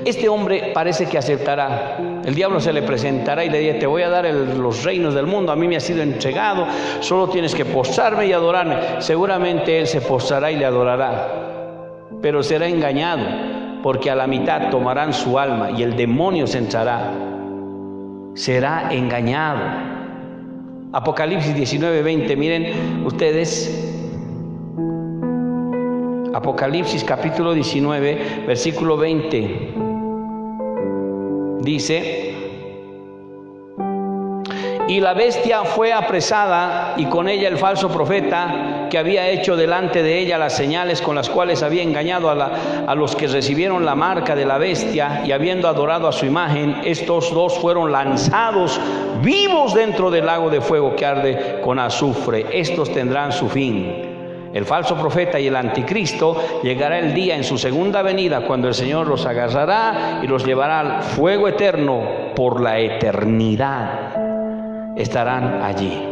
Este hombre parece que aceptará. El diablo se le presentará y le dirá: te voy a dar los reinos del mundo, a mí me ha sido entregado, solo tienes que postrarme y adorarme. Seguramente él se postrará y le adorará, pero será engañado, porque a la mitad tomarán su alma y el demonio se entrará. Será engañado. Apocalipsis 19:20, miren ustedes, Apocalipsis capítulo 19, versículo 20, dice: y la bestia fue apresada, y con ella el falso profeta, que había hecho delante de ella las señales con las cuales había engañado a los que recibieron la marca de la bestia, y habiendo adorado a su imagen, estos dos fueron lanzados vivos dentro del lago de fuego que arde con azufre. Estos tendrán su fin. El falso profeta y el anticristo. Llegará el día en su segunda venida, cuando el Señor los agarrará y los llevará al fuego eterno por la eternidad. Estarán allí.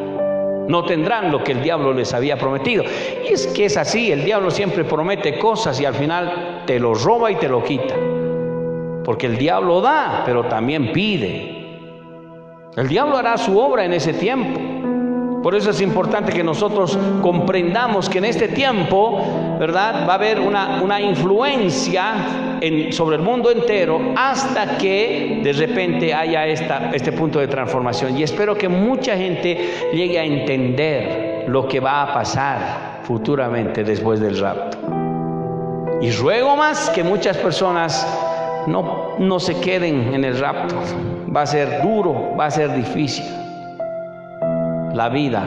No tendrán lo que el diablo les había prometido. Y es que es así, el diablo siempre promete cosas y al final te lo roba y te lo quita. Porque el diablo da, pero también pide. El diablo hará su obra en ese tiempo. Por eso es importante que nosotros comprendamos que en este tiempo, ¿verdad?, va a haber una influencia sobre el mundo entero, hasta que de repente haya este punto de transformación. Y espero que mucha gente llegue a entender lo que va a pasar futuramente después del rapto. Y ruego más que muchas personas no se queden en el rapto. Va a ser duro, va a ser difícil la vida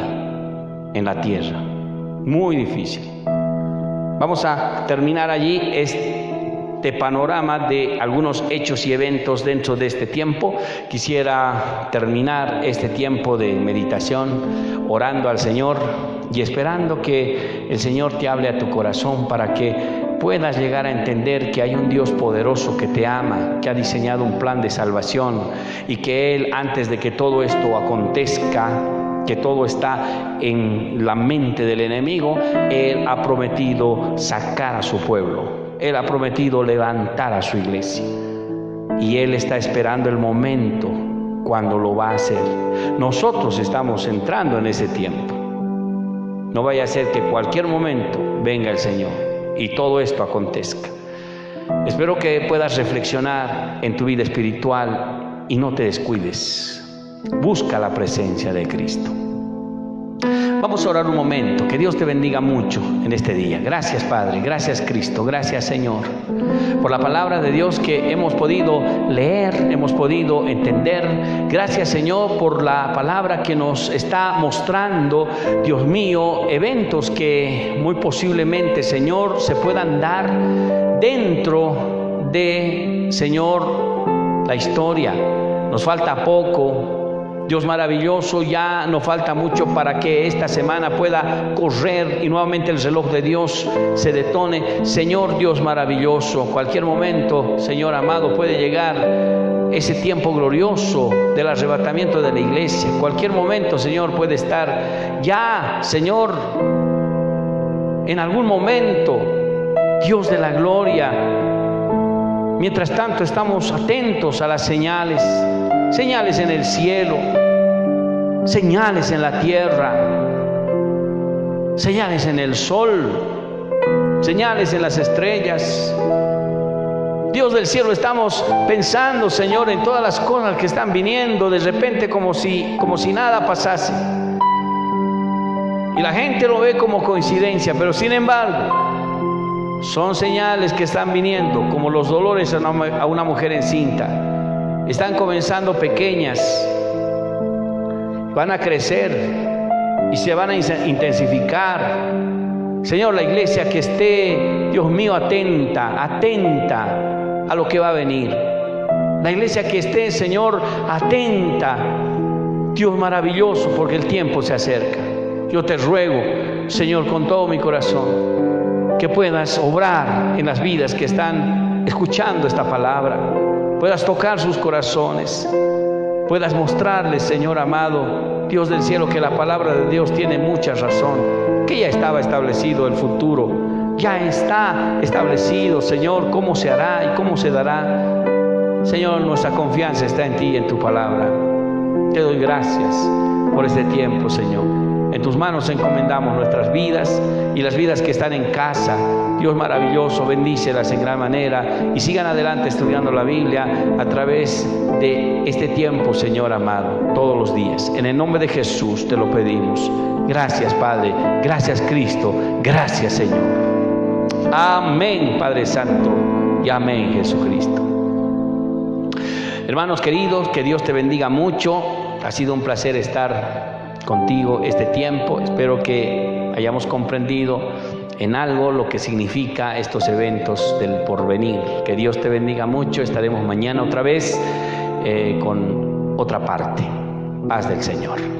en la tierra, muy difícil. Vamos a terminar allí este panorama de algunos hechos y eventos dentro de este tiempo. Quisiera terminar este tiempo de meditación orando al Señor y esperando que el Señor te hable a tu corazón para que puedas llegar a entender que hay un Dios poderoso que te ama, que ha diseñado un plan de salvación y que Él, antes de que todo esto acontezca, que todo está en la mente del enemigo, Él ha prometido sacar a su pueblo. Él ha prometido levantar a su iglesia. Y Él está esperando el momento cuándo lo va a hacer. Nosotros estamos entrando en ese tiempo. No vaya a ser que cualquier momento venga el Señor y todo esto acontezca. Espero que puedas reflexionar en tu vida espiritual y no te descuides. Busca la presencia de Cristo. Vamos a orar un momento. Que Dios te bendiga mucho en este día. Gracias, Padre. Gracias, Cristo. Gracias, Señor, por la palabra de Dios que hemos podido leer, hemos podido entender. Gracias, Señor, por la palabra que nos está mostrando, Dios mío, eventos que muy posiblemente, Señor, se puedan dar dentro de, Señor, la historia. Nos falta poco. Dios maravilloso, ya no falta mucho para que esta semana pueda correr y nuevamente el reloj de Dios se detone. Señor Dios maravilloso, cualquier momento, Señor amado, puede llegar ese tiempo glorioso del arrebatamiento de la iglesia. Cualquier momento, Señor, puede estar ya, Señor, en algún momento, Dios de la gloria. Mientras tanto, estamos atentos a las señales. Señales en el cielo, señales en la tierra, señales en el sol, señales en las estrellas. Dios del cielo, estamos pensando, Señor, en todas las cosas que están viniendo de repente como si nada pasase. Y la gente lo ve como coincidencia, pero sin embargo, son señales que están viniendo, como los dolores a una mujer encinta. Están comenzando pequeñas, van a crecer y se van a intensificar. Señor, la iglesia que esté, Dios mío, atenta a lo que va a venir. La iglesia que esté, Señor, atenta, Dios maravilloso, porque el tiempo se acerca. Yo te ruego, Señor, con todo mi corazón, que puedas obrar en las vidas que están escuchando esta palabra. Puedas tocar sus corazones, puedas mostrarles, Señor amado, Dios del cielo, que la palabra de Dios tiene mucha razón, que ya estaba establecido el futuro, ya está establecido, Señor, cómo se hará y cómo se dará. Señor, nuestra confianza está en ti y en tu palabra. Te doy gracias por este tiempo, Señor. En tus manos encomendamos nuestras vidas y las vidas que están en casa. Dios maravilloso, bendícelas en gran manera y sigan adelante estudiando la Biblia a través de este tiempo, Señor amado, todos los días. En el nombre de Jesús te lo pedimos. Gracias, Padre. Gracias, Cristo. Gracias, Señor. Amén, Padre Santo, y amén, Jesucristo. Hermanos queridos, que Dios te bendiga mucho. Ha sido un placer estar contigo este tiempo. Espero que hayamos comprendido en algo lo que significa estos eventos del porvenir. Que Dios te bendiga mucho. Estaremos mañana otra vez con otra parte. Paz del Señor.